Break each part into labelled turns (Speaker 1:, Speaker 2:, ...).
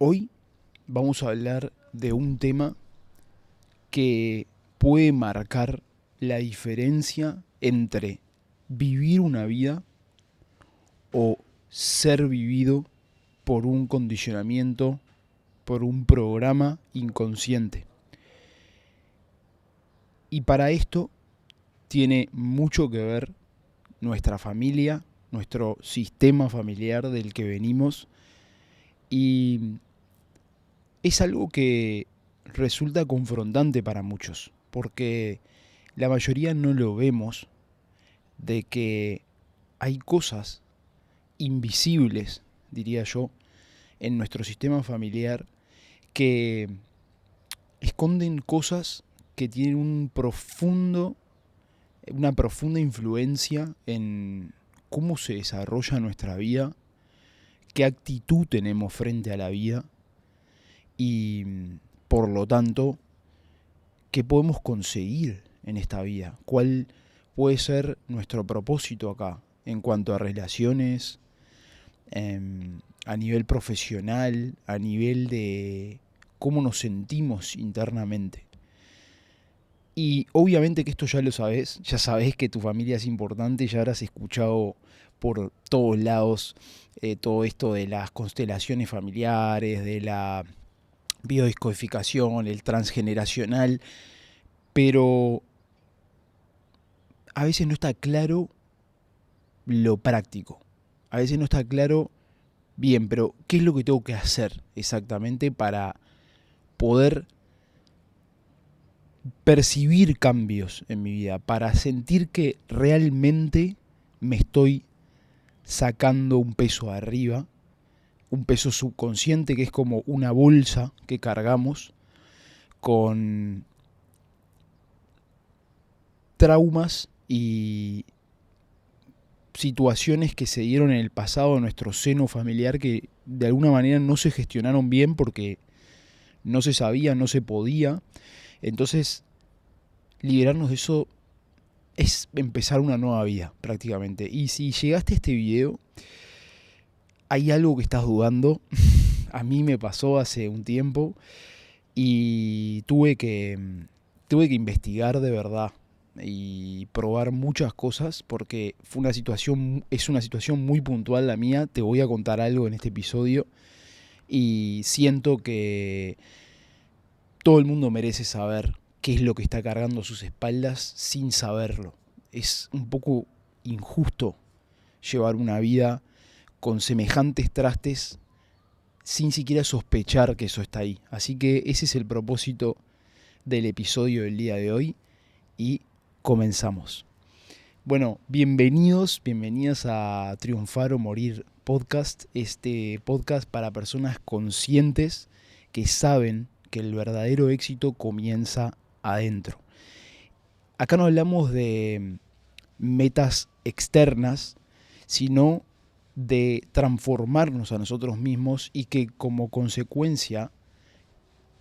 Speaker 1: Hoy vamos a hablar de un tema que puede marcar la diferencia entre vivir una vida o ser vivido por un condicionamiento, por un programa inconsciente. Y para esto tiene mucho que ver nuestra familia, nuestro sistema familiar del que venimos, y es algo que resulta confrontante para muchos, porque la mayoría no lo vemos, de que hay cosas invisibles, diría yo, en nuestro sistema familiar que esconden cosas que tienen una profunda influencia en cómo se desarrolla nuestra vida, qué actitud tenemos frente a la vida y, por lo tanto, qué podemos conseguir en esta vida, cuál puede ser nuestro propósito acá en cuanto a relaciones, a nivel profesional, a nivel de cómo nos sentimos internamente. Y obviamente que esto ya lo sabes, ya sabes que tu familia es importante, ya habrás escuchado por todos lados todo esto de las constelaciones familiares, de la biodescodificación, el transgeneracional, pero a veces no está claro lo práctico. A veces no está claro, bien, pero ¿qué es lo que tengo que hacer exactamente para poder percibir cambios en mi vida? Para sentir que realmente me estoy sacando un peso arriba, un peso subconsciente que es como una bolsa que cargamos con traumas y situaciones que se dieron en el pasado en nuestro seno familiar que de alguna manera no se gestionaron bien porque no se sabía, no se podía. Entonces, liberarnos de eso es empezar una nueva vida prácticamente. Y si llegaste a este video, hay algo que estás dudando. A mí me pasó hace un tiempo y tuve que investigar de verdad y probar muchas cosas porque es una situación muy puntual la mía. Te voy a contar algo en este episodio y siento que todo el mundo merece saber qué es lo que está cargando a sus espaldas sin saberlo. Es un poco injusto llevar una vida con semejantes trastes sin siquiera sospechar que eso está ahí. Así que ese es el propósito del episodio del día de hoy y comenzamos. Bueno, bienvenidas a Triunfar o Morir Podcast, este podcast para personas conscientes que saben que el verdadero éxito comienza adentro. Acá no hablamos de metas externas, sino de transformarnos a nosotros mismos y que como consecuencia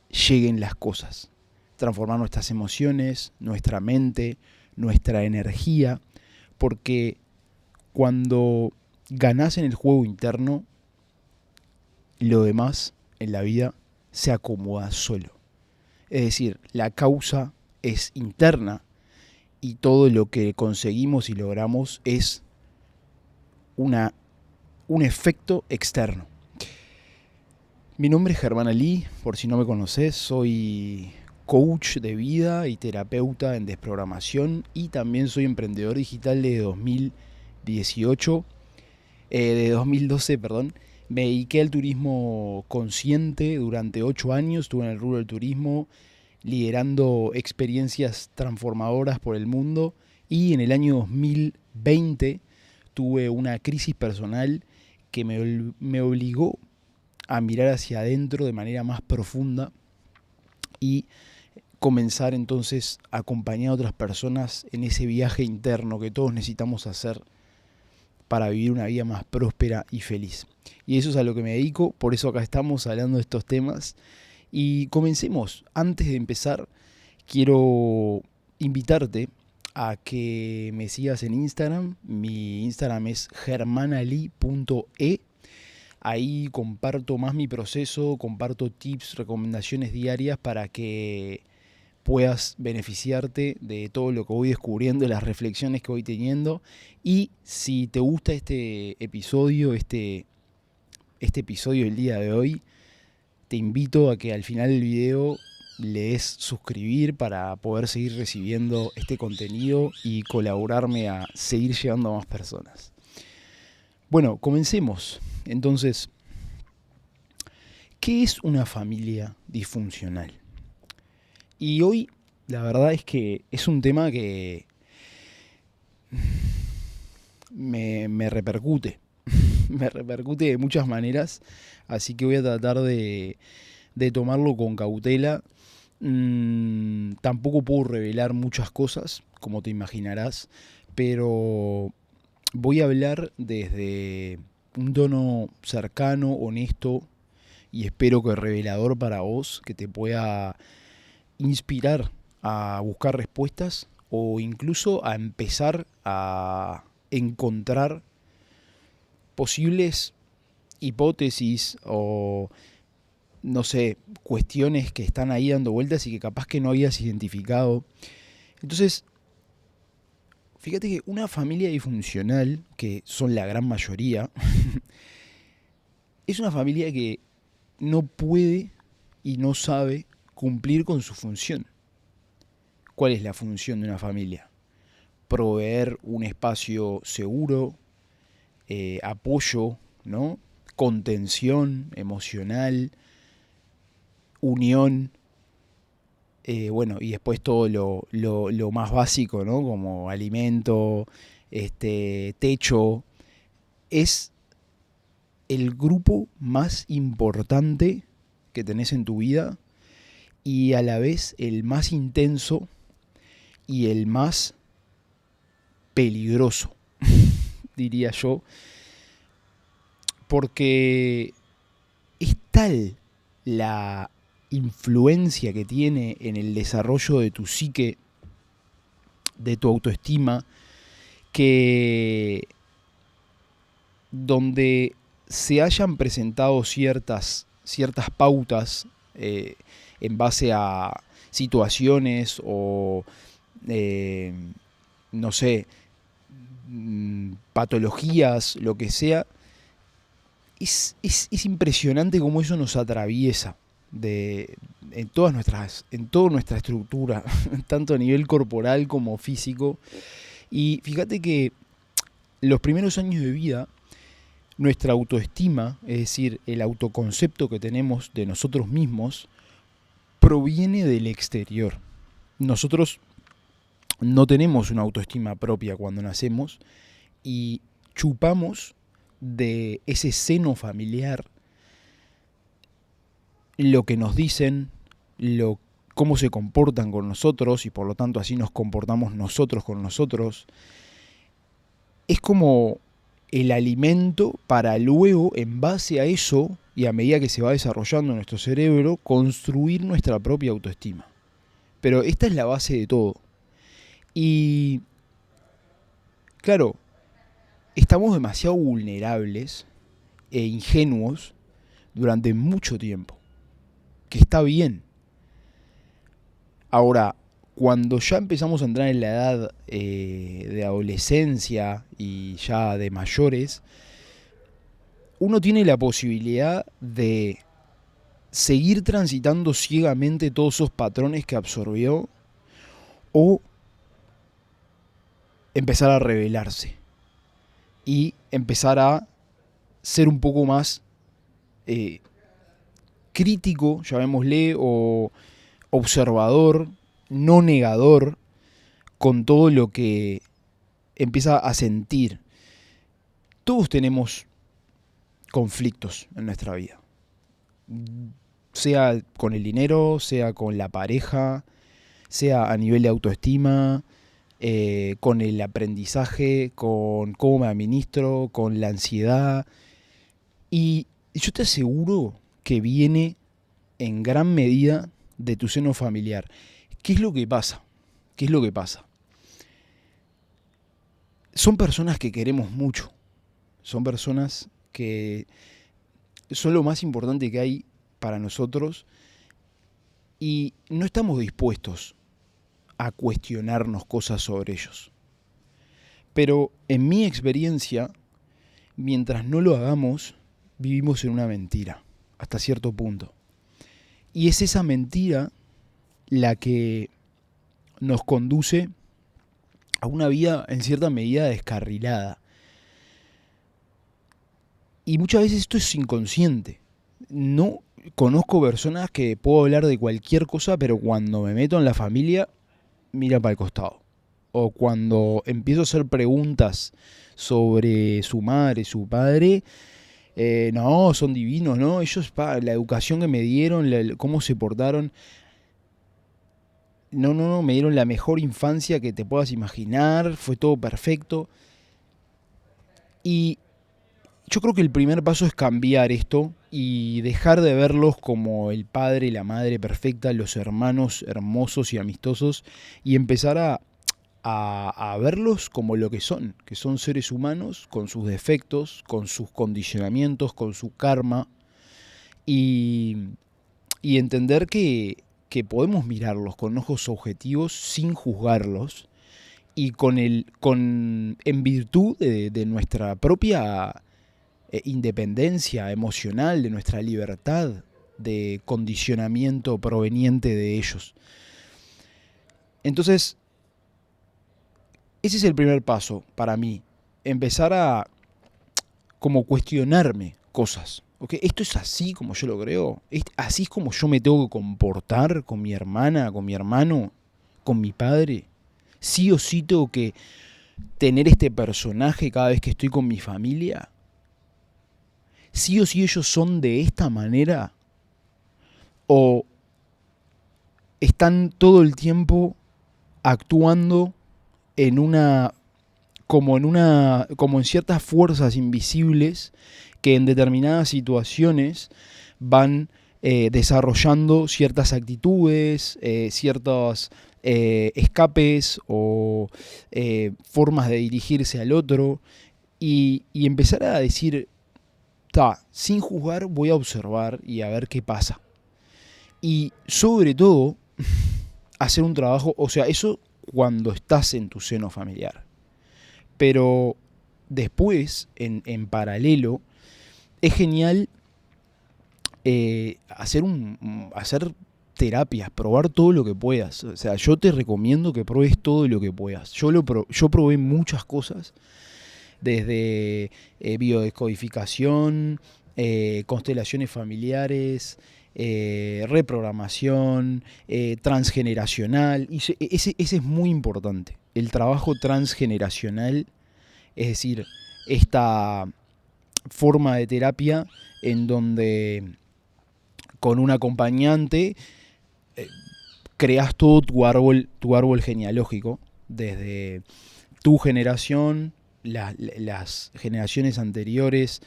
Speaker 1: lleguen las cosas. Transformar nuestras emociones, nuestra mente, nuestra energía, porque cuando ganás en el juego interno, lo demás en la vida se acomoda solo. Es decir, la causa es interna y todo lo que conseguimos y logramos es una, un efecto externo. Mi nombre es Germán Ali, por si no me conoces, soy coach de vida y terapeuta en desprogramación y también soy emprendedor digital de 2012, perdón. Me dediqué al turismo consciente durante 8 años, estuve en el rubro del turismo, liderando experiencias transformadoras por el mundo y en el año 2020 tuve una crisis personal que me obligó a mirar hacia adentro de manera más profunda y comenzar entonces a acompañar a otras personas en ese viaje interno que todos necesitamos hacer para vivir una vida más próspera y feliz. Y eso es a lo que me dedico, por eso acá estamos hablando de estos temas. Y comencemos. Antes de empezar, quiero invitarte a que me sigas en Instagram. Mi Instagram es germanali.e. Ahí comparto más mi proceso, comparto tips, recomendaciones diarias para que puedas beneficiarte de todo lo que voy descubriendo, de las reflexiones que voy teniendo. Y si te gusta este episodio del día de hoy, te invito a que al final del video le des suscribir para poder seguir recibiendo este contenido y colaborarme a seguir llegando a más personas. Bueno, comencemos. Entonces, ¿qué es una familia disfuncional? Y hoy la verdad es que es un tema que me repercute. Me repercute de muchas maneras, así que voy a tratar de tomarlo con cautela. Tampoco puedo revelar muchas cosas, como te imaginarás, pero voy a hablar desde un tono cercano, honesto y espero que revelador para vos, que te pueda inspirar a buscar respuestas o incluso a empezar a encontrar posibles hipótesis o, no sé, cuestiones que están ahí dando vueltas y que capaz que no habías identificado. Entonces, fíjate que una familia disfuncional, que son la gran mayoría, es una familia que no puede y no sabe cumplir con su función. ¿Cuál es la función de una familia? Proveer un espacio seguro, apoyo, ¿no? Contención emocional, unión, bueno, y después todo lo más básico, ¿no? Como alimento, techo. Es el grupo más importante que tenés en tu vida y a la vez el más intenso y el más peligroso, diría yo, porque es tal la influencia que tiene en el desarrollo de tu psique, de tu autoestima, que donde se hayan presentado ciertas pautas en base a situaciones o, eh, no sé, patologías, lo que sea, es impresionante cómo eso nos atraviesa en toda nuestra estructura, tanto a nivel corporal como físico. Y fíjate que los primeros años de vida, nuestra autoestima, es decir, el autoconcepto que tenemos de nosotros mismos, proviene del exterior. Nosotros no tenemos una autoestima propia cuando nacemos y chupamos de ese seno familiar lo que nos dicen, cómo se comportan con nosotros y por lo tanto así nos comportamos nosotros con nosotros. Es como el alimento para luego, en base a eso y a medida que se va desarrollando nuestro cerebro, construir nuestra propia autoestima. Pero esta es la base de todo. Y claro, estamos demasiado vulnerables e ingenuos durante mucho tiempo, que está bien. Ahora, cuando ya empezamos a entrar en la edad de adolescencia y ya de mayores, uno tiene la posibilidad de seguir transitando ciegamente todos esos patrones que absorbió o empezar a rebelarse y empezar a ser un poco más crítico, llamémosle, o observador, no negador, con todo lo que empieza a sentir. Todos tenemos conflictos en nuestra vida, sea con el dinero, sea con la pareja, sea a nivel de autoestima, con el aprendizaje, con cómo me administro, con la ansiedad. Y yo te aseguro que viene en gran medida de tu seno familiar. ¿Qué es lo que pasa? ¿Qué es lo que pasa? Son personas que queremos mucho. Son personas que son lo más importante que hay para nosotros y no estamos dispuestos a cuestionarnos cosas sobre ellos. Pero en mi experiencia, mientras no lo hagamos, vivimos en una mentira, hasta cierto punto. Y es esa mentira la que nos conduce a una vida en cierta medida descarrilada. Y muchas veces esto es inconsciente. No conozco personas que puedo hablar de cualquier cosa, pero cuando me meto en la familia, mira para el costado. O cuando empiezo a hacer preguntas sobre su madre, su padre, no, son divinos, ¿no? Ellos, la educación que me dieron, cómo se portaron. No, me dieron la mejor infancia que te puedas imaginar, fue todo perfecto. Y yo creo que el primer paso es cambiar esto y dejar de verlos como el padre y la madre perfecta, los hermanos hermosos y amistosos, y empezar a verlos como lo que son seres humanos con sus defectos, con sus condicionamientos, con su karma, y, y entender que podemos mirarlos con ojos objetivos sin juzgarlos y en virtud de nuestra propia independencia emocional, de nuestra libertad de condicionamiento proveniente de ellos. Entonces, ese es el primer paso para mí, empezar a como cuestionarme cosas. ¿Okay? ¿Esto es así como yo lo creo? ¿Así es como yo me tengo que comportar con mi hermana, con mi hermano, con mi padre? ¿Sí o sí tengo que tener este personaje cada vez que estoy con mi familia? ¿Sí o sí ellos son de esta manera? ¿O están todo el tiempo actuando en como en ciertas fuerzas invisibles que en determinadas situaciones van desarrollando ciertas actitudes, ciertos escapes o formas de dirigirse al otro y empezar a decir, sin juzgar voy a observar y a ver qué pasa. Y sobre todo, hacer un trabajo, o sea, eso cuando estás en tu seno familiar. Pero después, en paralelo, es genial hacer terapias, probar todo lo que puedas. O sea, yo te recomiendo que pruebes todo lo que puedas. Yo probé muchas cosas, desde biodescodificación, constelaciones familiares, reprogramación, transgeneracional. Y ese es muy importante. El trabajo transgeneracional, es decir, esta forma de terapia en donde con un acompañante creas todo tu árbol genealógico, desde tu generación, las generaciones anteriores,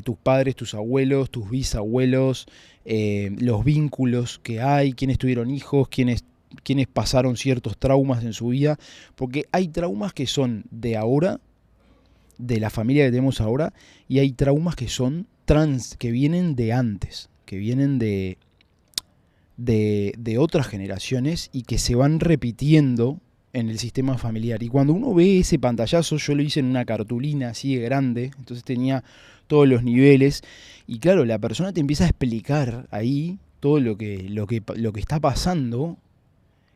Speaker 1: tus padres, tus abuelos, tus bisabuelos, los vínculos que hay, quiénes tuvieron hijos, quiénes pasaron ciertos traumas en su vida, porque hay traumas que son de ahora, de la familia que tenemos ahora, y hay traumas que son que vienen de antes, que vienen de otras generaciones y que se van repitiendo en el sistema familiar. Y cuando uno ve ese pantallazo, yo lo hice en una cartulina así de grande, entonces tenía todos los niveles, y claro, la persona te empieza a explicar ahí todo lo que está pasando.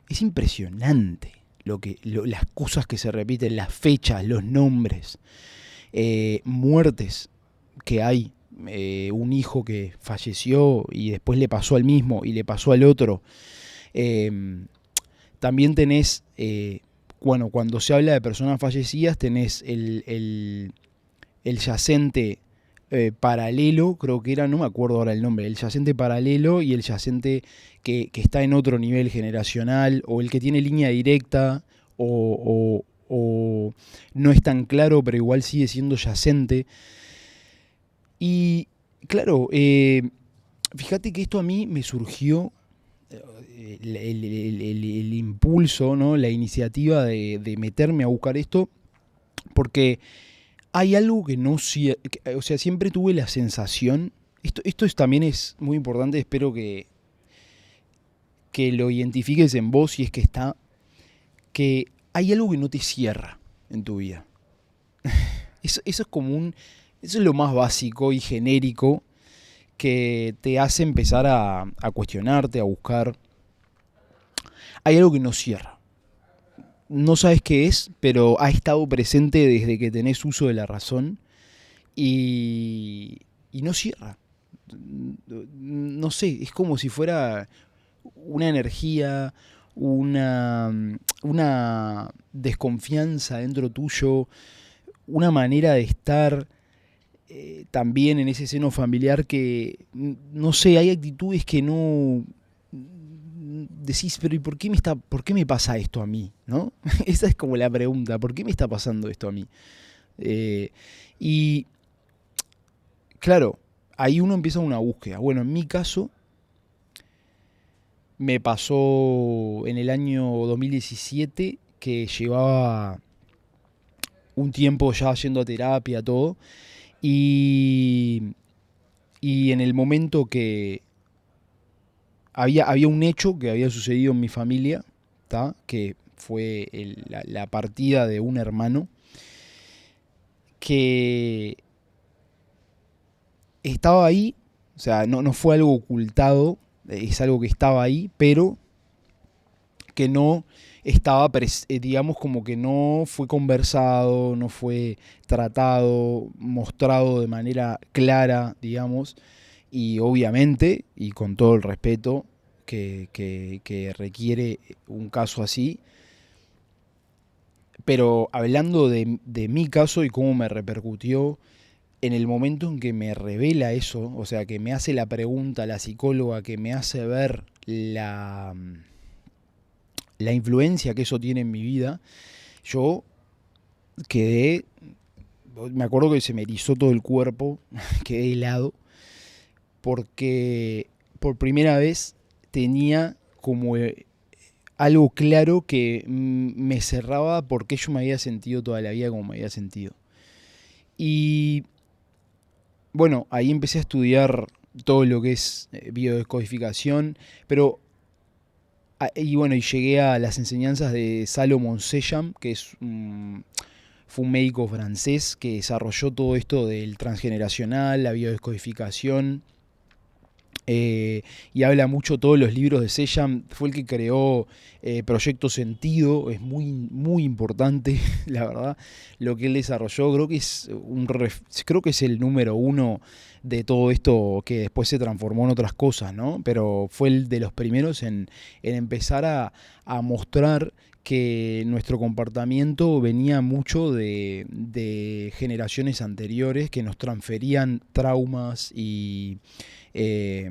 Speaker 1: Es impresionante las cosas que se repiten, las fechas, los nombres, muertes que hay, un hijo que falleció y después le pasó al mismo y le pasó al otro. También tenés, cuando se habla de personas fallecidas, tenés el yacente paralelo, creo que era, no me acuerdo ahora el nombre, el yacente paralelo y el yacente que está en otro nivel generacional, o el que tiene línea directa, o no es tan claro, pero igual sigue siendo yacente. Y claro, fíjate que esto a mí me surgió, el impulso, ¿no? La iniciativa de meterme a buscar esto, porque hay algo que no... O sea, siempre tuve la sensación También es muy importante, espero que lo identifiques en vos, y es que hay algo que no te cierra en tu vida. Eso es eso es lo más básico y genérico que te hace empezar a cuestionarte, a buscar. Hay algo que no cierra. No sabes qué es, pero ha estado presente desde que tenés uso de la razón y, y no cierra. No sé, es como si fuera una energía, una, una desconfianza dentro tuyo, una manera de estar también en ese seno familiar que, no sé, hay actitudes que no decís, pero ¿y por qué me pasa esto a mí? ¿No? Esa es como la pregunta, ¿por qué me está pasando esto a mí? Eh, y claro, ahí uno empieza una búsqueda. Bueno, en mi caso me pasó en el año 2017 que llevaba un tiempo ya yendo a terapia, todo, y, y en el momento que había un hecho que había sucedido en mi familia, ¿tá? Que fue la partida de un hermano que estaba ahí, o sea, no fue algo ocultado, es algo que estaba ahí, pero que no estaba, digamos, como que no fue conversado, no fue tratado, mostrado de manera clara, digamos, y obviamente, y con todo el respeto que requiere un caso así, pero hablando de mi caso y cómo me repercutió en el momento en que me revela eso, o sea, que me hace la pregunta la psicóloga, que me hace ver la influencia que eso tiene en mi vida, yo quedé, me acuerdo que se me erizó todo el cuerpo, quedé helado, porque por primera vez tenía como algo claro que me cerraba porque yo me había sentido toda la vida como me había sentido. Y bueno, ahí empecé a estudiar todo lo que es biodescodificación, pero y bueno, y llegué a las enseñanzas de Salomon Sejam, que fue un médico francés que desarrolló todo esto del transgeneracional, la biodescodificación, eh, y habla mucho todos los libros de Sejam. Fue el que creó Proyecto Sentido, es muy importante, la verdad, lo que él desarrolló. Creo que es el número uno de todo esto que después se transformó en otras cosas, ¿no? Pero fue el de los primeros en empezar a mostrar que nuestro comportamiento venía mucho de generaciones anteriores que nos transferían traumas y eh,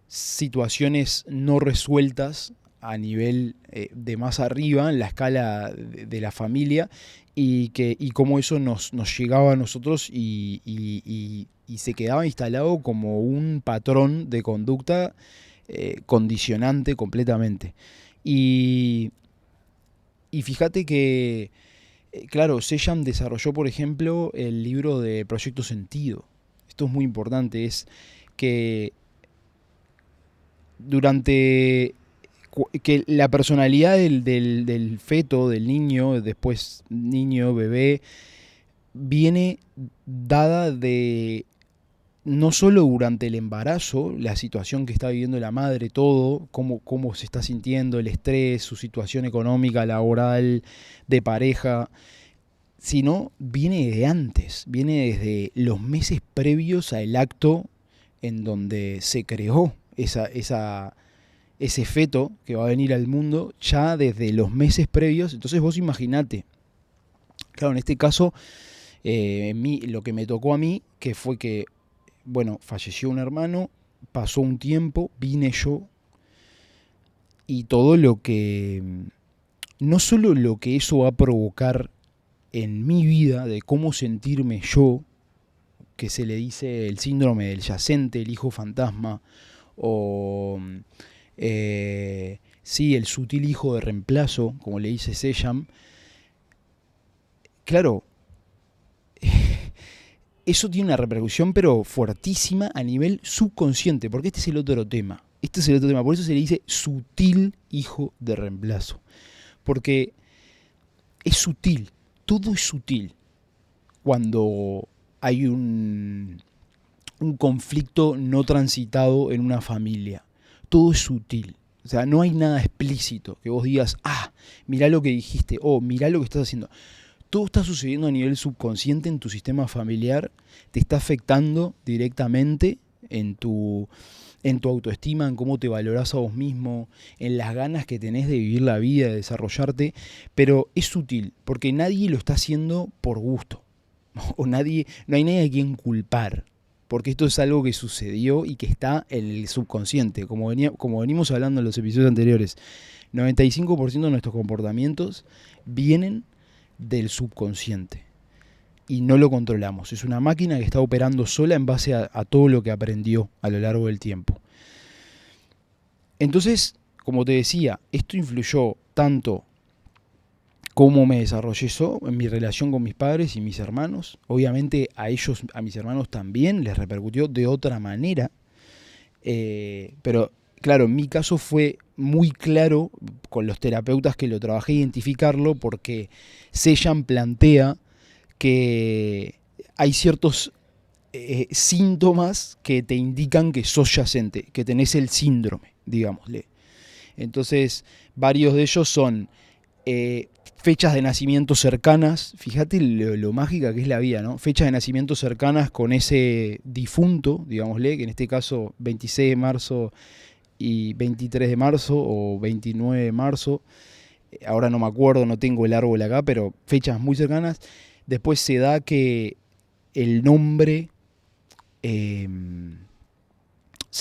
Speaker 1: situaciones no resueltas a nivel de más arriba en la escala de la familia, y cómo eso nos llegaba a nosotros y se quedaba instalado como un patrón de conducta condicionante completamente. Y, y fíjate que, claro, Sejam desarrolló, por ejemplo, el libro de Proyecto Sentido. Esto es muy importante, es que durante que la personalidad del feto, del niño, después niño, bebé, viene dada de no solo durante el embarazo, la situación que está viviendo la madre, todo, cómo se está sintiendo, el estrés, su situación económica, laboral, de pareja, sino viene de antes, viene desde los meses previos al acto en donde se creó ese feto que va a venir al mundo, ya desde los meses previos. Entonces vos imaginate, claro, en este caso, lo que me tocó a mí, que fue que, bueno, falleció un hermano, pasó un tiempo, vine yo, y todo lo que, no solo lo que eso va a provocar en mi vida, de cómo sentirme yo, que se le dice el síndrome del yacente, el hijo fantasma, o sí, el sutil hijo de reemplazo, como le dice Sejam. Claro, eso tiene una repercusión pero fuertísima a nivel subconsciente, porque este es el otro tema. Este es el otro tema, por eso se le dice sutil hijo de reemplazo. Porque es sutil, todo es sutil cuando hay un conflicto no transitado en una familia. Todo es sutil. O sea, no hay nada explícito que vos digas, mirá lo que dijiste, mirá lo que estás haciendo. Todo está sucediendo a nivel subconsciente en tu sistema familiar, te está afectando directamente en tu autoestima, en cómo te valorás a vos mismo, en las ganas que tenés de vivir la vida, de desarrollarte, pero es sutil, porque nadie lo está haciendo por gusto, no hay nadie a quien culpar, porque esto es algo que sucedió y que está en el subconsciente, como venimos hablando en los episodios anteriores. 95% de nuestros comportamientos vienen del subconsciente y no lo controlamos. Es una máquina que está operando sola en base a todo lo que aprendió a lo largo del tiempo. Entonces, como te decía, esto influyó tanto cómo me desarrollé yo en mi relación con mis padres y mis hermanos. Obviamente a ellos, a mis hermanos también les repercutió de otra manera. Pero claro, en mi caso fue muy claro con los terapeutas que lo trabajé identificarlo, porque Sellan plantea que hay ciertos síntomas que te indican que sos yacente, que tenés el síndrome, digámosle. Entonces, varios de ellos son fechas de nacimiento cercanas. Fíjate lo mágica que es la vida, ¿no? Fechas de nacimiento cercanas con ese difunto, digámosle, que en este caso 26 de marzo y 23 de marzo o 29 de marzo. Ahora no me acuerdo, no tengo el árbol acá, pero fechas muy cercanas. Después se da que el nombre se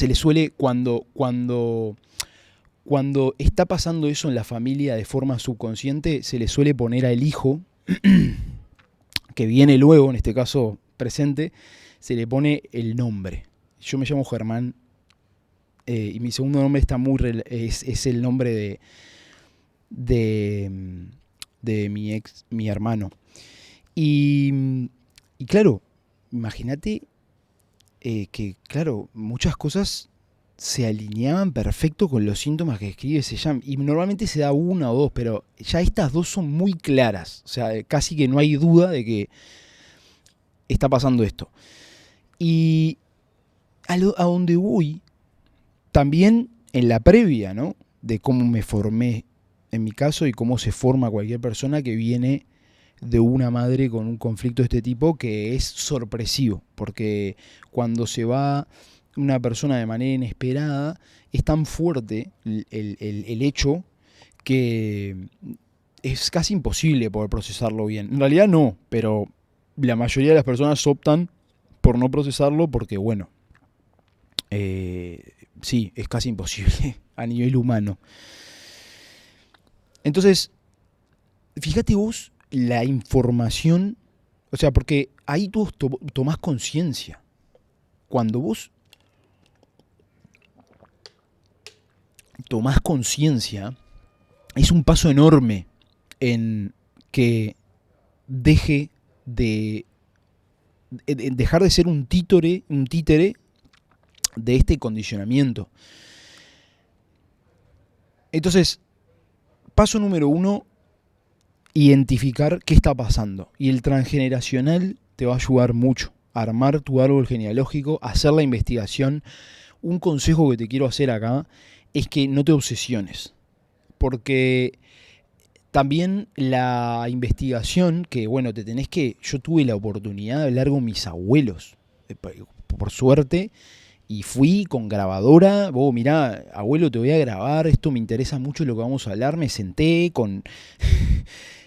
Speaker 1: le suele, cuando está pasando eso en la familia de forma subconsciente, se le suele poner al hijo, que viene luego, en este caso presente, se le pone el nombre. Yo me llamo Germán, y mi segundo nombre está es el nombre de mi hermano. Y claro, imagínate que, claro, muchas cosas se alineaban perfecto con los síntomas que describe Sellan. Y normalmente se da una o dos, pero ya estas dos son muy claras. O sea, casi que no hay duda de que está pasando esto. Y a donde voy, también en la previa, ¿no?, de cómo me formé en mi caso y cómo se forma cualquier persona que viene de una madre con un conflicto de este tipo, que es sorpresivo, porque cuando se va una persona de manera inesperada, es tan fuerte el hecho que es casi imposible poder procesarlo bien. En realidad no, pero la mayoría de las personas optan por no procesarlo porque, bueno, sí, es casi imposible a nivel humano. Entonces, fíjate vos la información, o sea, porque ahí tú tomás conciencia. Cuando vos tomás conciencia, es un paso enorme en que deje de dejar de ser un títere de este condicionamiento. Entonces, paso número 1, identificar qué está pasando. Y el transgeneracional te va a ayudar mucho a armar tu árbol genealógico, a hacer la investigación. Un consejo que te quiero hacer acá es que no te obsesiones, porque también la investigación, que bueno, yo tuve la oportunidad de hablar con mis abuelos, por suerte, y fui con grabadora. Vos, mirá, abuelo, te voy a grabar, esto me interesa mucho lo que vamos a hablar. Me senté con...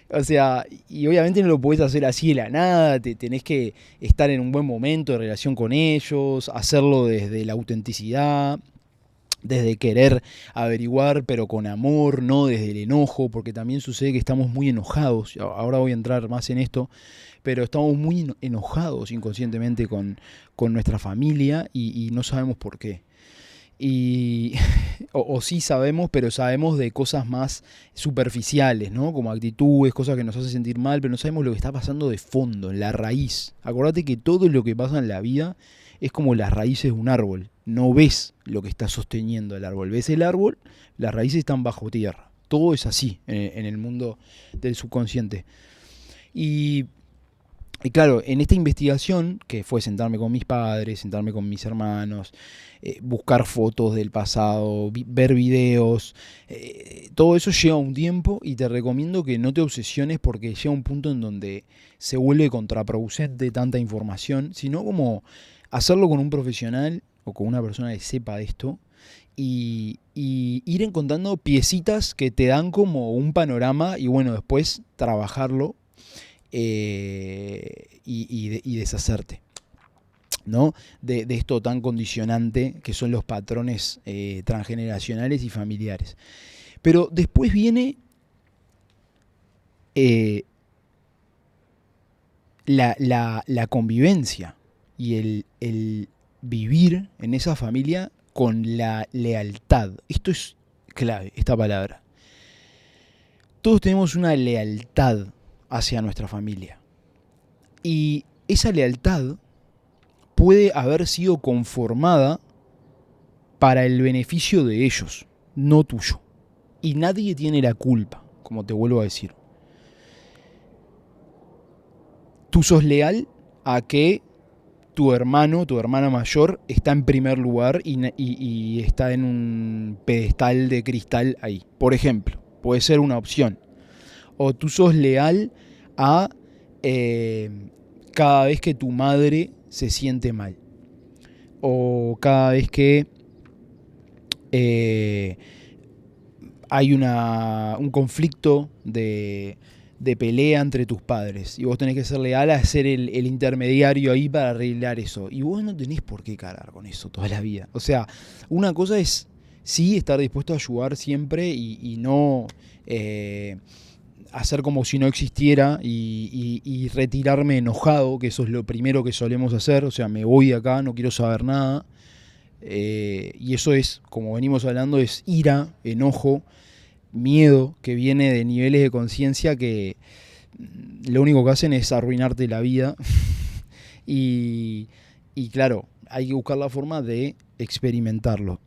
Speaker 1: O sea, y obviamente no lo podés hacer así de la nada, tenés que estar en un buen momento de relación con ellos, hacerlo desde la autenticidad, desde querer averiguar, pero con amor, no desde el enojo, porque también sucede que estamos muy enojados. Ahora voy a entrar más en esto, pero estamos muy enojados inconscientemente con nuestra familia y no sabemos por qué. Y, o sí sabemos, pero sabemos de cosas más superficiales, ¿no? Como actitudes, cosas que nos hacen sentir mal, pero no sabemos lo que está pasando de fondo, en la raíz. Acordate que todo lo que pasa en la vida es como las raíces de un árbol. No ves lo que está sosteniendo el árbol. Ves el árbol, las raíces están bajo tierra. Todo es así en el mundo del subconsciente. Y y claro, en esta investigación, que fue sentarme con mis padres, sentarme con mis hermanos, buscar fotos del pasado, ver videos, todo eso lleva un tiempo y te recomiendo que no te obsesiones porque llega un punto en donde se vuelve contraproducente tanta información, sino como hacerlo con un profesional o con una persona que sepa de esto y ir encontrando piecitas que te dan como un panorama y bueno, después trabajarlo y deshacerte, ¿no? De esto tan condicionante que son los patrones transgeneracionales y familiares. Pero después viene eh, la convivencia y el vivir en esa familia con la lealtad. Esto es clave, esta palabra. Todos tenemos una lealtad hacia nuestra familia. Y esa lealtad puede haber sido conformada para el beneficio de ellos, no tuyo. Y nadie tiene la culpa, como te vuelvo a decir. Tú sos leal a que tu hermano, tu hermana mayor, está en primer lugar y está en un pedestal de cristal ahí. Por ejemplo, puede ser una opción. O tú sos leal a cada vez que tu madre se siente mal. O cada vez que eh, hay un conflicto de pelea entre tus padres. Y vos tenés que ser leal a ser el intermediario ahí para arreglar eso. Y vos no tenés por qué cargar con eso toda la vida. O sea, una cosa es sí estar dispuesto a ayudar siempre y no hacer como si no existiera y retirarme enojado, que eso es lo primero que solemos hacer. O sea, me voy de acá, no quiero saber nada. Y eso es, como venimos hablando, es ira, enojo, miedo que viene de niveles de conciencia que lo único que hacen es arruinarte la vida. y, y claro, hay que buscar la forma de experimentarlo,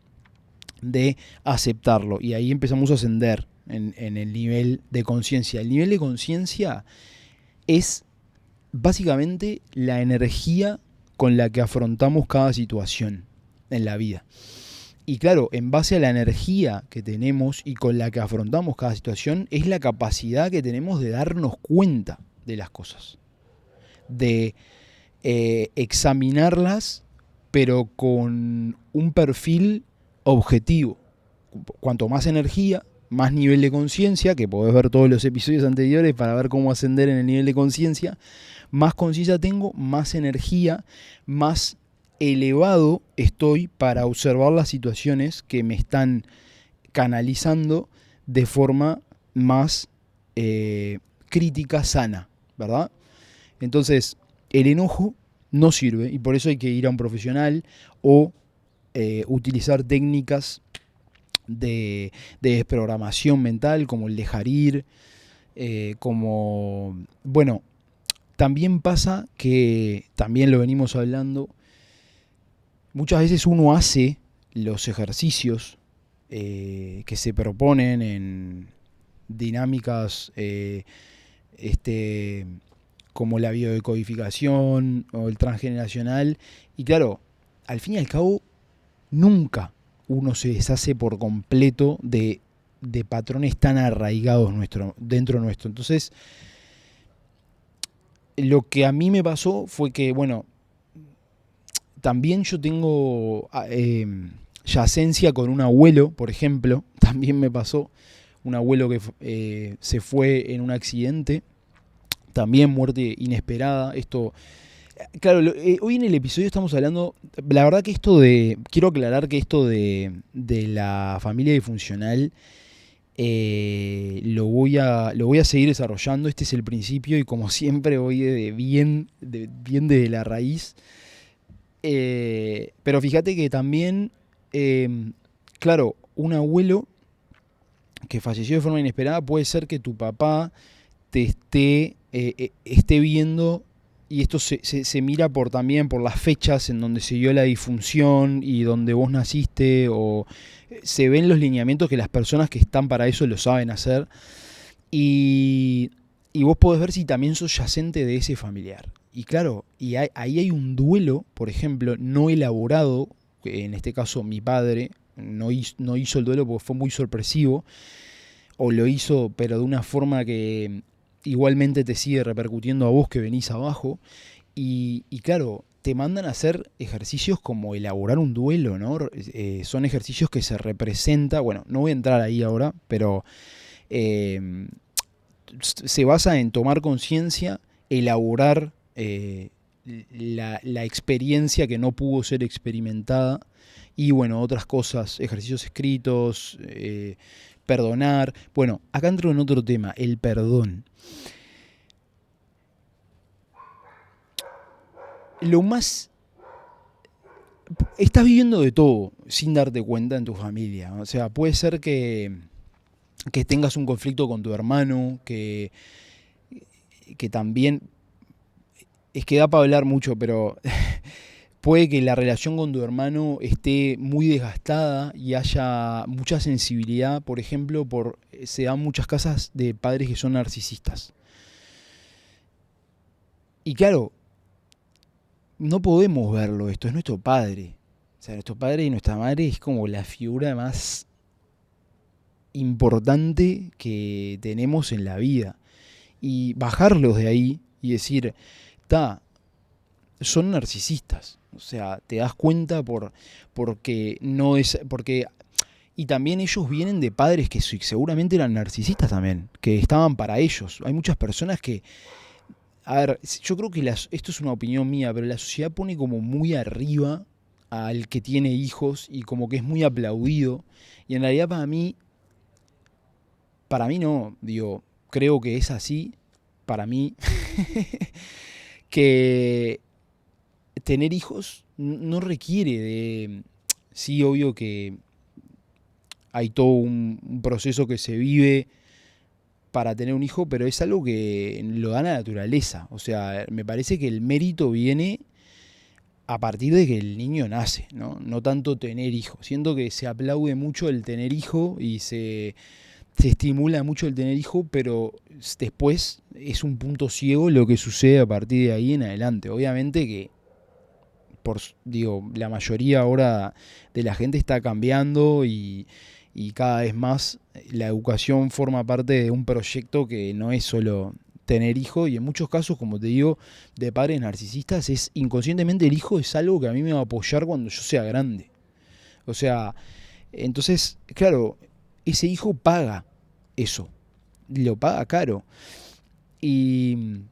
Speaker 1: de aceptarlo. Y ahí empezamos a ascender en el nivel de conciencia. El nivel de conciencia es básicamente la energía con la que afrontamos cada situación en la vida. Y claro, en base a la energía que tenemos y con la que afrontamos cada situación, es la capacidad que tenemos de darnos cuenta de las cosas. De examinarlas, pero con un perfil objetivo. Cuanto más energía, más nivel de conciencia, que podés ver todos los episodios anteriores para ver cómo ascender en el nivel de conciencia, más conciencia tengo, más energía, más elevado estoy para observar las situaciones que me están canalizando de forma más crítica, sana, ¿verdad? Entonces, el enojo no sirve y por eso hay que ir a un profesional o utilizar técnicas de desprogramación mental como el dejar ir, como, bueno, también pasa que, también lo venimos hablando, muchas veces uno hace los ejercicios que se proponen en dinámicas como la biodecodificación o el transgeneracional. Y claro, al fin y al cabo, nunca uno se deshace por completo de patrones tan arraigados dentro nuestro. Entonces, lo que a mí me pasó fue que, bueno, también yo tengo yacencia con un abuelo, por ejemplo. También me pasó un abuelo que se fue en un accidente. También muerte inesperada. Esto, claro, hoy en el episodio estamos hablando, la verdad que quiero aclarar que esto de la familia disfuncional lo voy a seguir desarrollando. Este es el principio y como siempre voy bien desde la raíz. Pero fíjate que también eh, claro, un abuelo que falleció de forma inesperada puede ser que tu papá te esté viendo, y esto se mira por también por las fechas en donde se dio la difunción y donde vos naciste, o se ven los lineamientos que las personas que están para eso lo saben hacer, y, y vos podés ver si también sos yacente de ese familiar. Y claro, ahí hay un duelo, por ejemplo, no elaborado, que en este caso mi padre no hizo el duelo porque fue muy sorpresivo, o lo hizo pero de una forma que igualmente te sigue repercutiendo a vos que venís abajo, y claro, te mandan a hacer ejercicios como elaborar un duelo, ¿no? Son ejercicios que se representa, bueno, no voy a entrar ahí ahora, pero eh, se basa en tomar conciencia, elaborar la experiencia que no pudo ser experimentada, y bueno, otras cosas, ejercicios escritos, perdonar. Bueno, acá entro en otro tema, el perdón. Lo más... Estás viviendo de todo sin darte cuenta en tu familia. O sea, puede ser que tengas un conflicto con tu hermano, que también... Es que da para hablar mucho, pero puede que la relación con tu hermano esté muy desgastada y haya mucha sensibilidad, por ejemplo, se dan muchas casas de padres que son narcisistas. Y claro, no podemos verlo, esto es nuestro padre. O sea, nuestro padre y nuestra madre es como la figura más importante que tenemos en la vida. Y bajarlos de ahí y decir, son narcisistas. O sea, te das cuenta porque no es. Porque. Y también ellos vienen de padres que seguramente eran narcisistas también, que estaban para ellos. Hay muchas personas que, a ver, yo creo que esto es una opinión mía, pero la sociedad pone como muy arriba al que tiene hijos y como que es muy aplaudido. Y en realidad para mí no, digo, creo que es así, para mí, que tener hijos no requiere de... Sí, obvio que hay todo un proceso que se vive para tener un hijo, pero es algo que lo da la naturaleza. O sea, me parece que el mérito viene a partir de que el niño nace, ¿no? No tanto tener hijos. Siento que se aplaude mucho el tener hijo y se estimula mucho el tener hijo, pero después es un punto ciego lo que sucede a partir de ahí en adelante. Obviamente que digo, la mayoría ahora de la gente está cambiando, y cada vez más la educación forma parte de un proyecto que no es solo tener hijos, y en muchos casos, como te digo, de padres narcisistas, es inconscientemente el hijo es algo que a mí me va a apoyar cuando yo sea grande. O sea, entonces, claro, ese hijo paga eso, lo paga caro. Y,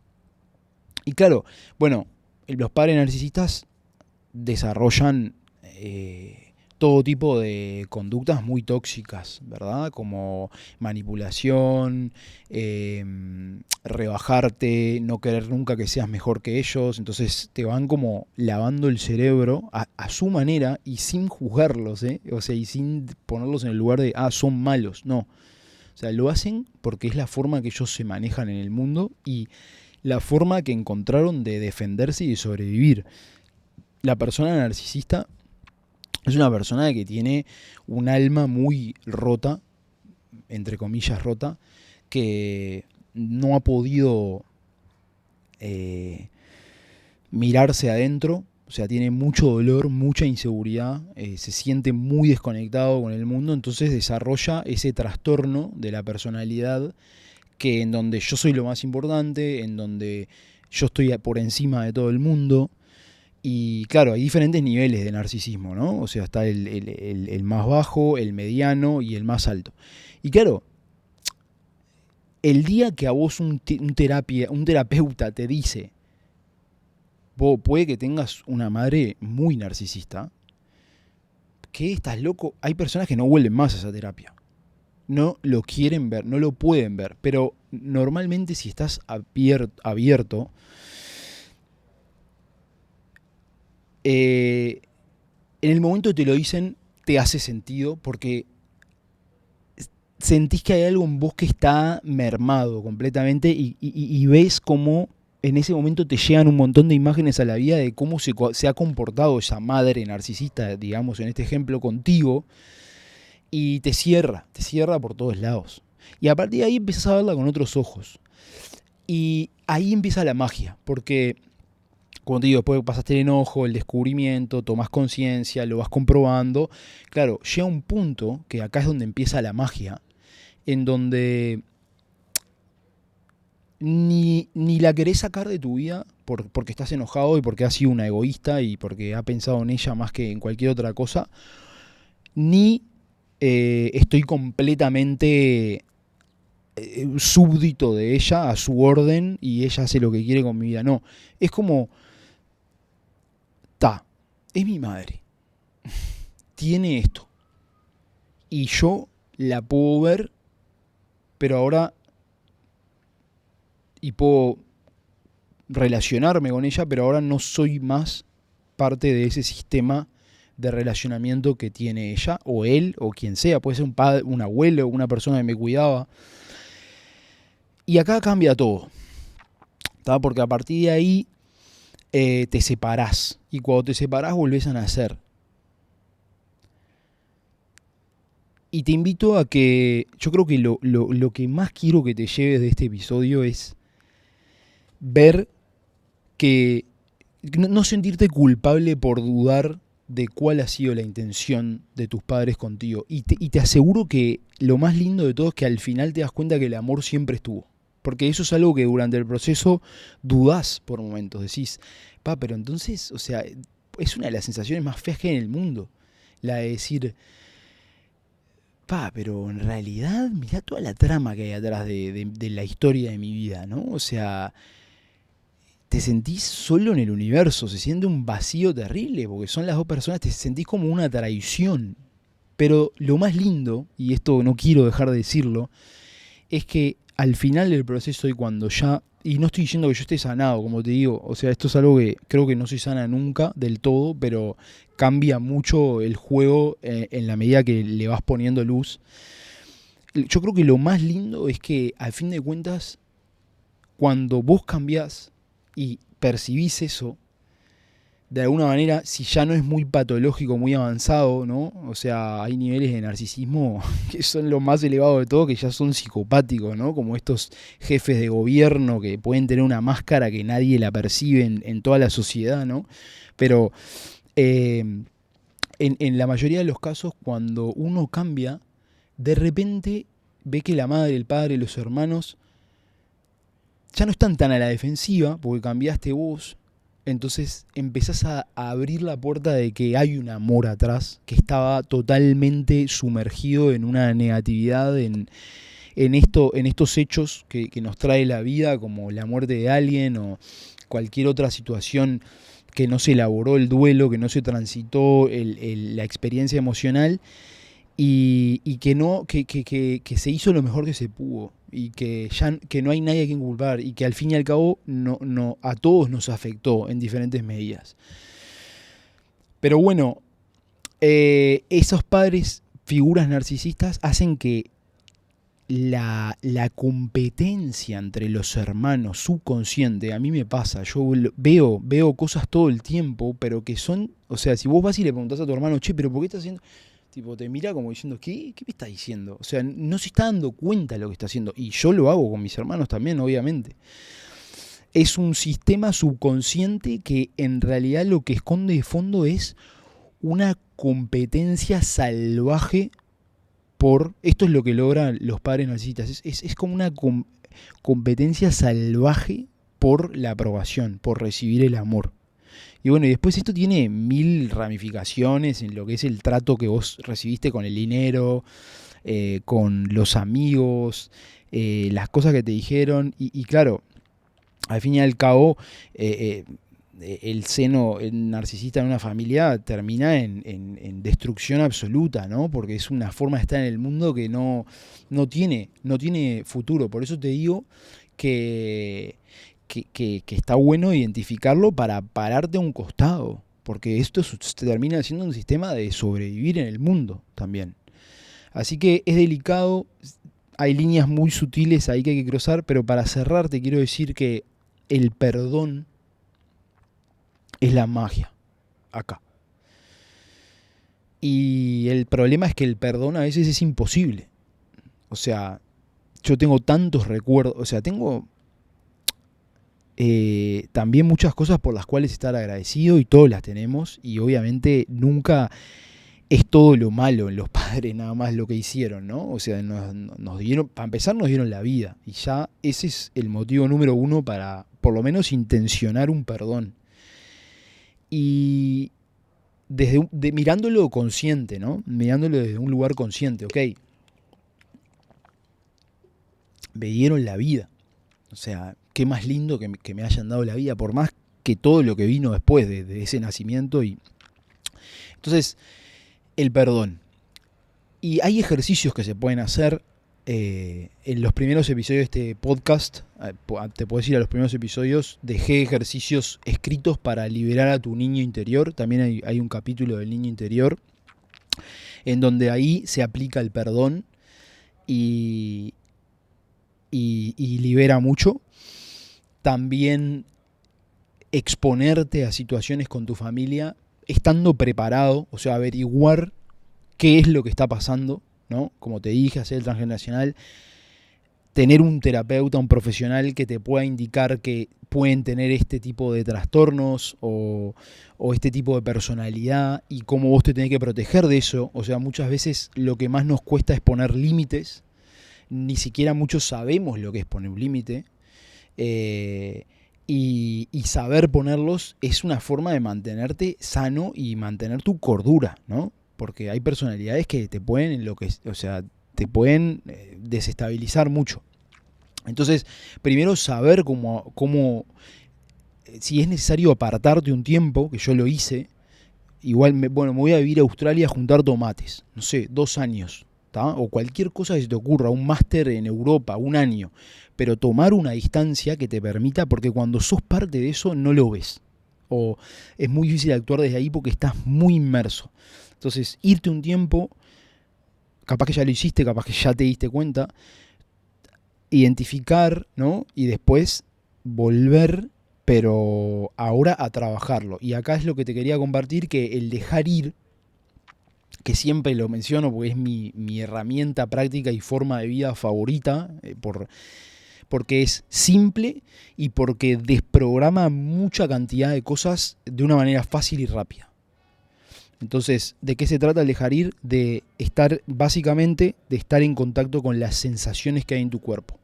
Speaker 1: y claro, bueno, los padres narcisistas desarrollan todo tipo de conductas muy tóxicas, ¿verdad? Como manipulación, rebajarte, no querer nunca que seas mejor que ellos. Entonces te van como lavando el cerebro a su manera y sin juzgarlos, ¿eh? O sea, y sin ponerlos en el lugar de, son malos. No. O sea, lo hacen porque es la forma que ellos se manejan en el mundo y la forma que encontraron de defenderse y de sobrevivir. La persona narcisista es una persona que tiene un alma muy rota, entre comillas rota, que no ha podido eh, mirarse adentro. O sea, tiene mucho dolor, mucha inseguridad, se siente muy desconectado con el mundo, entonces desarrolla ese trastorno de la personalidad, que en donde yo soy lo más importante, en donde yo estoy por encima de todo el mundo. Y claro, hay diferentes niveles de narcisismo, ¿no? O sea, está el más bajo, el mediano y el más alto. Y claro, el día que a vos un terapeuta te dice, vos puede que tengas una madre muy narcisista, ¿qué? ¿Estás loco? Hay personas que no vuelven más a esa terapia. No lo quieren ver, no lo pueden ver. Pero normalmente si estás abierto, en el momento te lo dicen te hace sentido porque sentís que hay algo en vos que está mermado completamente y ves cómo en ese momento te llegan un montón de imágenes a la vida de cómo se ha comportado esa madre narcisista, digamos, en este ejemplo, contigo, y te cierra por todos lados. Y a partir de ahí empiezas a verla con otros ojos. Y ahí empieza la magia, porque, como te digo, después pasaste el enojo, el descubrimiento, tomás conciencia, lo vas comprobando. Claro, llega un punto, que acá es donde empieza la magia, en donde ni la querés sacar de tu vida porque estás enojado y porque has sido una egoísta y porque ha pensado en ella más que en cualquier otra cosa, ni estoy completamente súbdito de ella, a su orden, y ella hace lo que quiere con mi vida. No, es como, es mi madre, tiene esto, y yo la puedo ver, pero ahora, y puedo relacionarme con ella, pero ahora no soy más parte de ese sistema de relacionamiento que tiene ella, o él, o quien sea, puede ser un padre, un abuelo, una persona que me cuidaba. Y acá cambia todo, ¿tá? Porque a partir de ahí te separás, y cuando te separás volvés a nacer. Y te invito a que, yo creo que lo que más quiero que te lleves de este episodio es ver que no sentirte culpable por dudar de cuál ha sido la intención de tus padres contigo. Y te aseguro que lo más lindo de todo es que al final te das cuenta que el amor siempre estuvo. Porque eso es algo que durante el proceso dudás por momentos. Decís, pero entonces, o sea, es una de las sensaciones más feas que hay en el mundo. La de decir, pero en realidad, mirá toda la trama que hay atrás de la historia de mi vida, ¿no? O sea, te sentís solo en el universo, se siente un vacío terrible, porque son las dos personas, te sentís como una traición. Pero lo más lindo, y esto no quiero dejar de decirlo, es que al final del proceso y cuando ya, y no estoy diciendo que yo esté sanado, como te digo, o sea, esto es algo que creo que no se sana nunca del todo, pero cambia mucho el juego en la medida que le vas poniendo luz. Yo creo que lo más lindo es que al fin de cuentas, cuando vos cambiás y percibís eso, de alguna manera, si ya no es muy patológico, muy avanzado, ¿no? O sea, hay niveles de narcisismo que son los más elevados de todo, que ya son psicopáticos, ¿no? Como estos jefes de gobierno que pueden tener una máscara que nadie la percibe en toda la sociedad, ¿no? Pero en la mayoría de los casos, cuando uno cambia, de repente ve que la madre, el padre, los hermanos ya no están tan a la defensiva porque cambiaste vos. Entonces empezás a abrir la puerta de que hay un amor atrás que estaba totalmente sumergido en una negatividad, en estos hechos que nos trae la vida, como la muerte de alguien o cualquier otra situación que no se elaboró el duelo, que no se transitó la experiencia emocional, y que se hizo lo mejor que se pudo y que ya que no hay nadie a quien culpar y que al fin y al cabo a todos nos afectó en diferentes medidas. Pero bueno, esos padres, figuras narcisistas, hacen que la competencia entre los hermanos subconsciente, a mí me pasa, yo veo cosas todo el tiempo, pero que son, o sea, si vos vas y le preguntás a tu hermano, che, pero ¿por qué estás haciendo? Tipo, te mira como diciendo, ¿qué me está diciendo? O sea, no se está dando cuenta de lo que está haciendo. Y yo lo hago con mis hermanos también, obviamente. Es un sistema subconsciente que en realidad lo que esconde de fondo es una competencia salvaje por... Esto es lo que logran los padres narcisistas. Es como una competencia salvaje por la aprobación, por recibir el amor. Y bueno, y después esto tiene 1000 ramificaciones en lo que es el trato que vos recibiste con el dinero, con los amigos, las cosas que te dijeron. Y claro, al fin y al cabo, el seno narcisista en una familia termina en destrucción absoluta, ¿no? Porque es una forma de estar en el mundo que no tiene futuro. Por eso te digo que está bueno identificarlo para pararte a un costado. porque esto termina siendo un sistema de sobrevivir en el mundo también. Así que es delicado, hay líneas muy sutiles ahí que hay que cruzar, pero para cerrar te quiero decir que el perdón es la magia acá. Y el problema es que el perdón a veces es imposible. O sea, yo tengo tantos recuerdos, o sea, tengo también muchas cosas por las cuales estar agradecido, y todos las tenemos, y obviamente nunca es todo lo malo en los padres nada más lo que hicieron, ¿no? O sea, nos dieron, para empezar nos dieron la vida, y ya ese es el motivo número uno para por lo menos intencionar un perdón. Y mirándolo consciente, ¿no? Mirándolo desde un lugar consciente, ok, me dieron la vida. O sea, qué más lindo que me hayan dado la vida, por más que todo lo que vino después de ese nacimiento. Y entonces, el perdón. Y hay ejercicios que se pueden hacer. En los primeros episodios de este podcast, te puedes ir a los primeros episodios, dejé ejercicios escritos para liberar a tu niño interior. También hay un capítulo del niño interior, en donde ahí se aplica el perdón y libera mucho. También exponerte a situaciones con tu familia estando preparado, o sea, averiguar qué es lo que está pasando, ¿no? Como te dije, hacer el transgeneracional, tener un terapeuta, un profesional que te pueda indicar que pueden tener este tipo de trastornos o este tipo de personalidad, y cómo vos te tenés que proteger de eso. O sea, muchas veces lo que más nos cuesta es poner límites. Ni siquiera muchos sabemos lo que es poner un límite. Y saber ponerlos es una forma de mantenerte sano y mantener tu cordura, ¿no? Porque hay personalidades que te pueden te pueden desestabilizar mucho. Entonces, primero saber cómo si es necesario apartarte un tiempo, que yo lo hice. Igual, me voy a vivir a Australia a juntar tomates, no sé, 2 años, ¿tá? O cualquier cosa que se te ocurra, un máster en Europa, 1 año. Pero tomar una distancia que te permita, porque cuando sos parte de eso no lo ves. O es muy difícil actuar desde ahí porque estás muy inmerso. Entonces, irte un tiempo, capaz que ya lo hiciste, capaz que ya te diste cuenta, identificar, ¿no? Y después volver, pero ahora a trabajarlo. Y acá es lo que te quería compartir, que el dejar ir, que siempre lo menciono porque es mi herramienta práctica y forma de vida favorita, porque es simple y porque desprograma mucha cantidad de cosas de una manera fácil y rápida. Entonces, ¿de qué se trata el dejar ir? De estar, básicamente, de estar en contacto con las sensaciones que hay en tu cuerpo.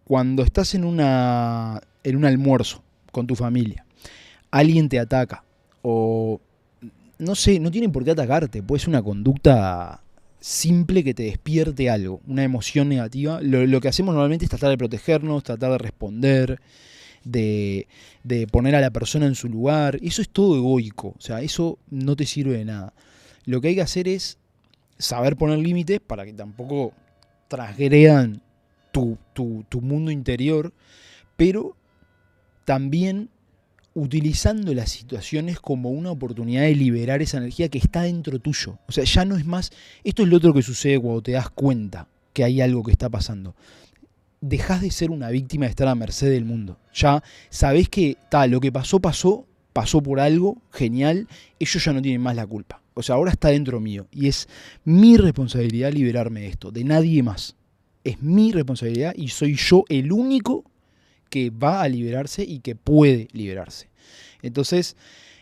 Speaker 1: Cuando estás en un almuerzo con tu familia, alguien te ataca, o no sé, no tienen por qué atacarte, puede ser una conducta simple que te despierte algo, una emoción negativa. Lo que hacemos normalmente es tratar de protegernos, tratar de responder, de poner a la persona en su lugar. Eso es todo egoico, o sea, eso no te sirve de nada. Lo que hay que hacer es saber poner límites para que tampoco transgredan tu mundo interior, pero también utilizando las situaciones como una oportunidad de liberar esa energía que está dentro tuyo. O sea, ya no es más. Esto es lo otro que sucede cuando te das cuenta que hay algo que está pasando. Dejás de ser una víctima de estar a merced del mundo. Ya sabés que lo que pasó por algo, genial, ellos ya no tienen más la culpa. O sea, ahora está dentro mío y es mi responsabilidad liberarme de esto, de nadie más. Es mi responsabilidad y soy yo el único que va a liberarse y que puede liberarse. Entonces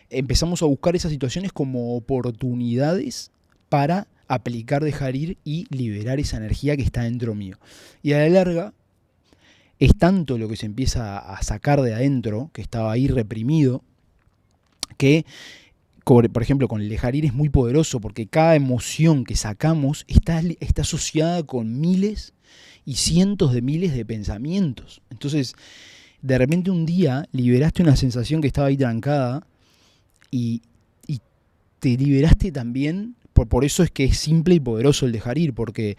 Speaker 1: empezamos a buscar esas situaciones como oportunidades para aplicar, dejar ir y liberar esa energía que está dentro mío. Y a la larga es tanto lo que se empieza a sacar de adentro, que estaba ahí reprimido, que, por ejemplo, con el dejar ir es muy poderoso, porque cada emoción que sacamos está asociada con miles y cientos de miles de pensamientos. Entonces, de repente un día liberaste una sensación que estaba ahí trancada y te liberaste también. Por eso es que es simple y poderoso el dejar ir, porque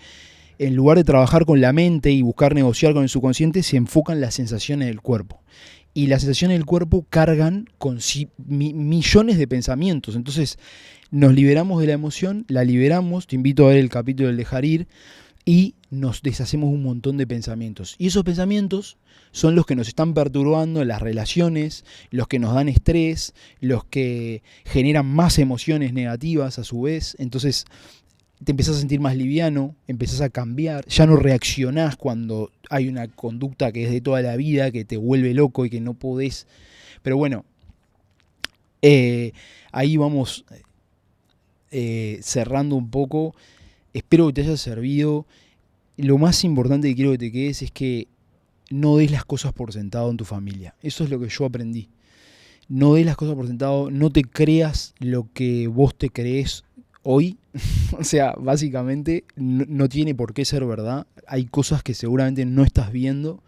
Speaker 1: en lugar de trabajar con la mente y buscar negociar con el subconsciente, se enfocan las sensaciones del cuerpo. y las sensaciones del cuerpo cargan con millones de pensamientos. Entonces nos liberamos de la emoción, la liberamos, te invito a ver el capítulo del dejar ir, y nos deshacemos un montón de pensamientos. Y esos pensamientos son los que nos están perturbando en las relaciones, los que nos dan estrés, los que generan más emociones negativas a su vez. Entonces te empezás a sentir más liviano, empezás a cambiar, ya no reaccionás cuando hay una conducta que es de toda la vida, que te vuelve loco y que no podés. Pero bueno, ahí vamos cerrando un poco. Espero que te haya servido. Lo más importante que quiero que te quedes es que no des las cosas por sentado en tu familia. Eso es lo que yo aprendí. No des las cosas por sentado, no te creas lo que vos te crees hoy. O sea, básicamente no tiene por qué ser verdad. Hay cosas que seguramente no estás viendo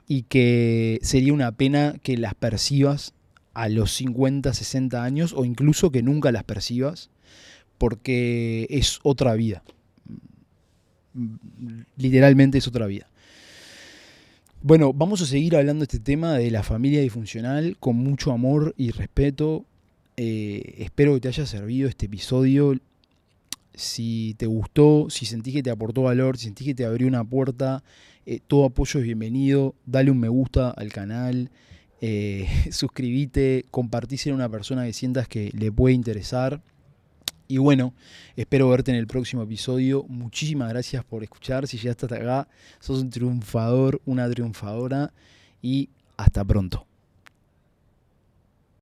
Speaker 1: y que sería una pena que las percibas a los 50, 60 años o incluso que nunca las percibas, porque es otra vida. Literalmente es otra vida. Bueno, vamos a seguir hablando de este tema de la familia disfuncional con mucho amor y respeto. Espero que te haya servido este episodio. Si te gustó, si sentís que te aportó valor, si sentís que te abrió una puerta, todo apoyo es bienvenido. Dale un me gusta al canal, suscríbete, compartíselo a una persona que sientas que le puede interesar. Y bueno, espero verte en el próximo episodio. Muchísimas gracias por escuchar. Si llegaste hasta acá, sos un triunfador, una triunfadora. Y hasta pronto.